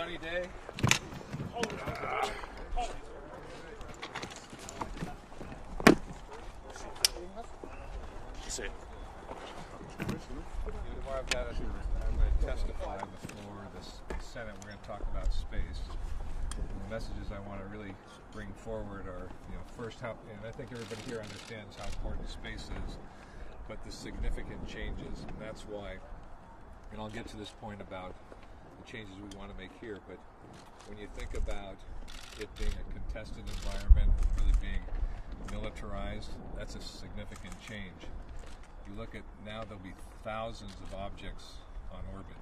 sunny day. Sit. Tomorrow I'm going to testify before the Senate. We're going to talk about space. And the messages I want to really bring forward are, first how, and I think everybody here understands how important space is, but the significant changes, and that's why, and I'll get to this point about the changes we want to make here, but when you think about it being a contested environment, really being militarized, that's a significant change. You look at now there'll be thousands of objects on orbit.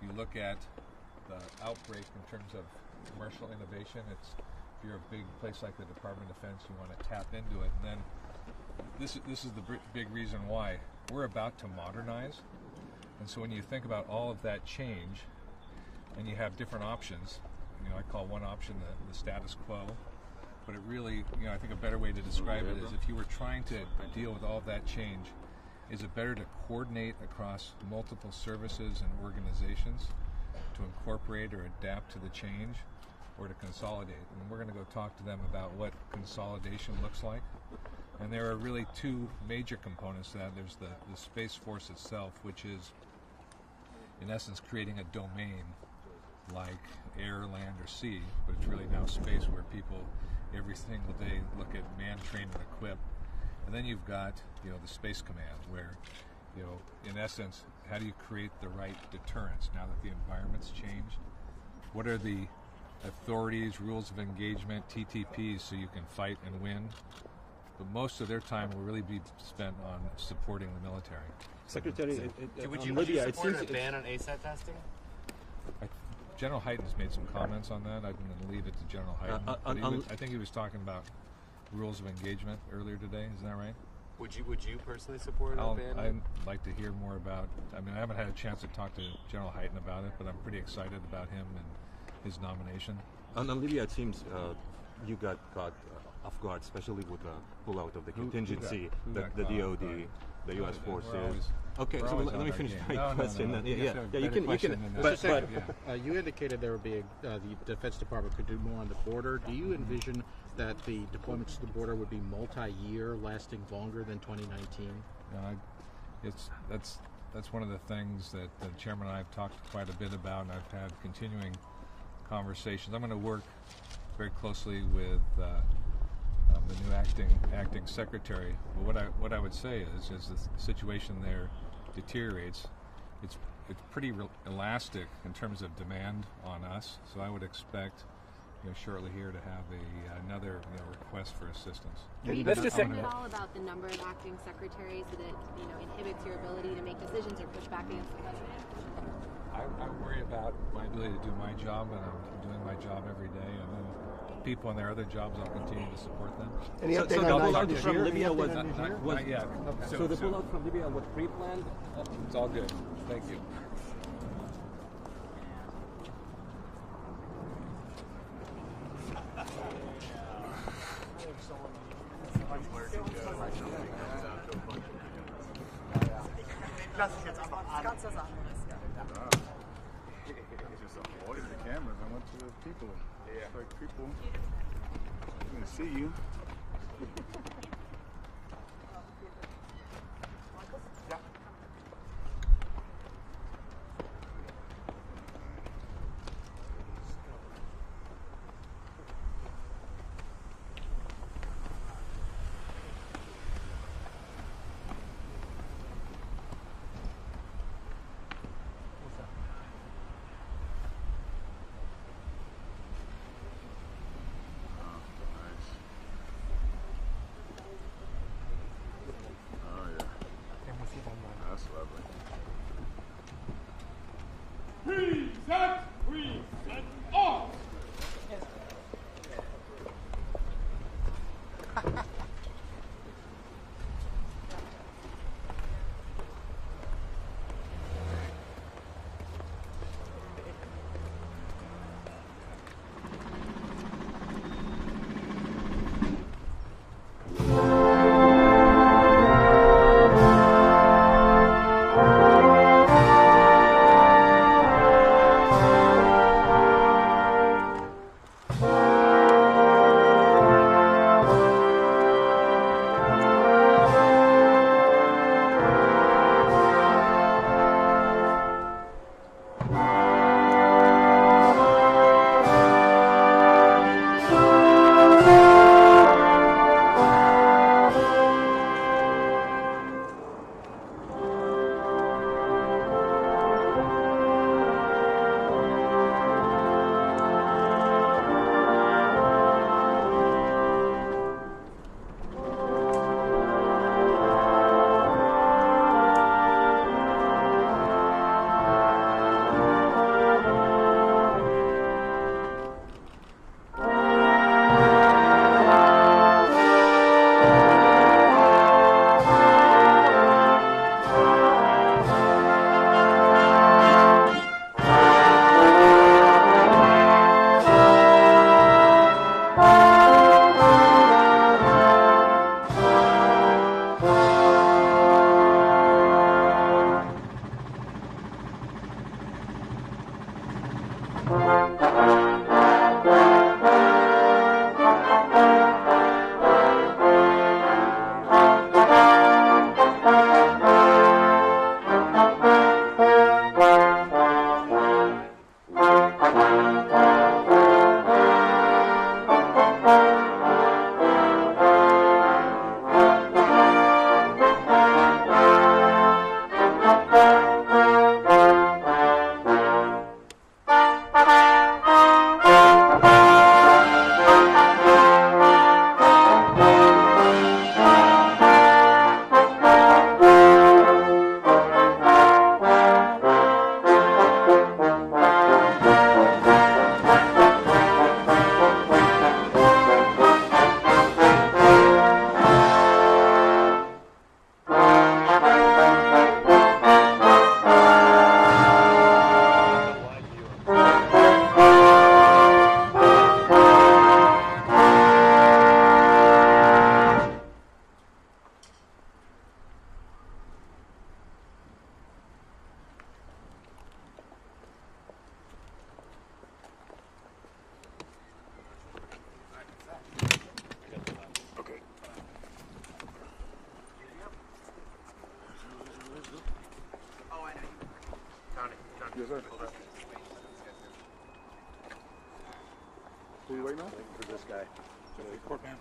You look at the outbreak in terms of commercial innovation. If you're a big place like the Department of Defense, you want to tap into it. And then this is the big reason why we're about to modernize. And so when you think about all of that change, and you have different options, I call one option the status quo. But it really, I think a better way to describe it is if you were trying to deal with all of that change, is it better to coordinate across multiple services and organizations to incorporate or adapt to the change, or to consolidate? And we're going to go talk to them about what consolidation looks like. And there are really two major components to that. There's the Space Force itself, which is, in essence, creating a domain like air, land, or sea, but it's really now space where people every single day look at man, train, and equip. And then you've got, the Space Command, where, in essence, how do you create the right deterrence now that the environment's changed? What are the authorities, rules of engagement, TTPs, so you can fight and win? But most of their time will really be spent on supporting the military. Secretary, would you support a ban on ASAT testing? General Hyten's made some comments on that. I'm going to leave it to General Hyten. I think he was talking about rules of engagement earlier today. Isn't that right? Would you personally support a ban? I'd like to hear more about. I haven't had a chance to talk to General Hyten about it, but I'm pretty excited about him and his nomination. On Libya, it seems you got caught off guard, especially with the pullout of the contingency, the DoD, the U.S. forces. Okay, so let me finish my question. You can. You indicated there would be the Defense Department could do more on the border. Do you envision that the deployments to the border would be multi-year, lasting longer than 2019? That's one of the things that the chairman and I have talked quite a bit about, and I've had continuing conversations. I'm going to work very closely with the new acting secretary. But what I would say is the situation there deteriorates. It's pretty elastic in terms of demand on us. So I would expect shortly here to have another request for assistance. Let's just say at all about the number of acting secretaries that it inhibits your ability to make decisions or push back against the president. I worry about my ability to do my job, and I'm doing my job every day. And then people in their other jobs, I'll continue to support them. Any update on Niger? From Libya was not yet. Okay. So the pullout from Libya was pre-planned? It's all good. Thank you. Just avoided the cameras. I went to the people. Yeah. It's like people, I'm going to see you. good. Who are you waiting on? For this guy. Court man.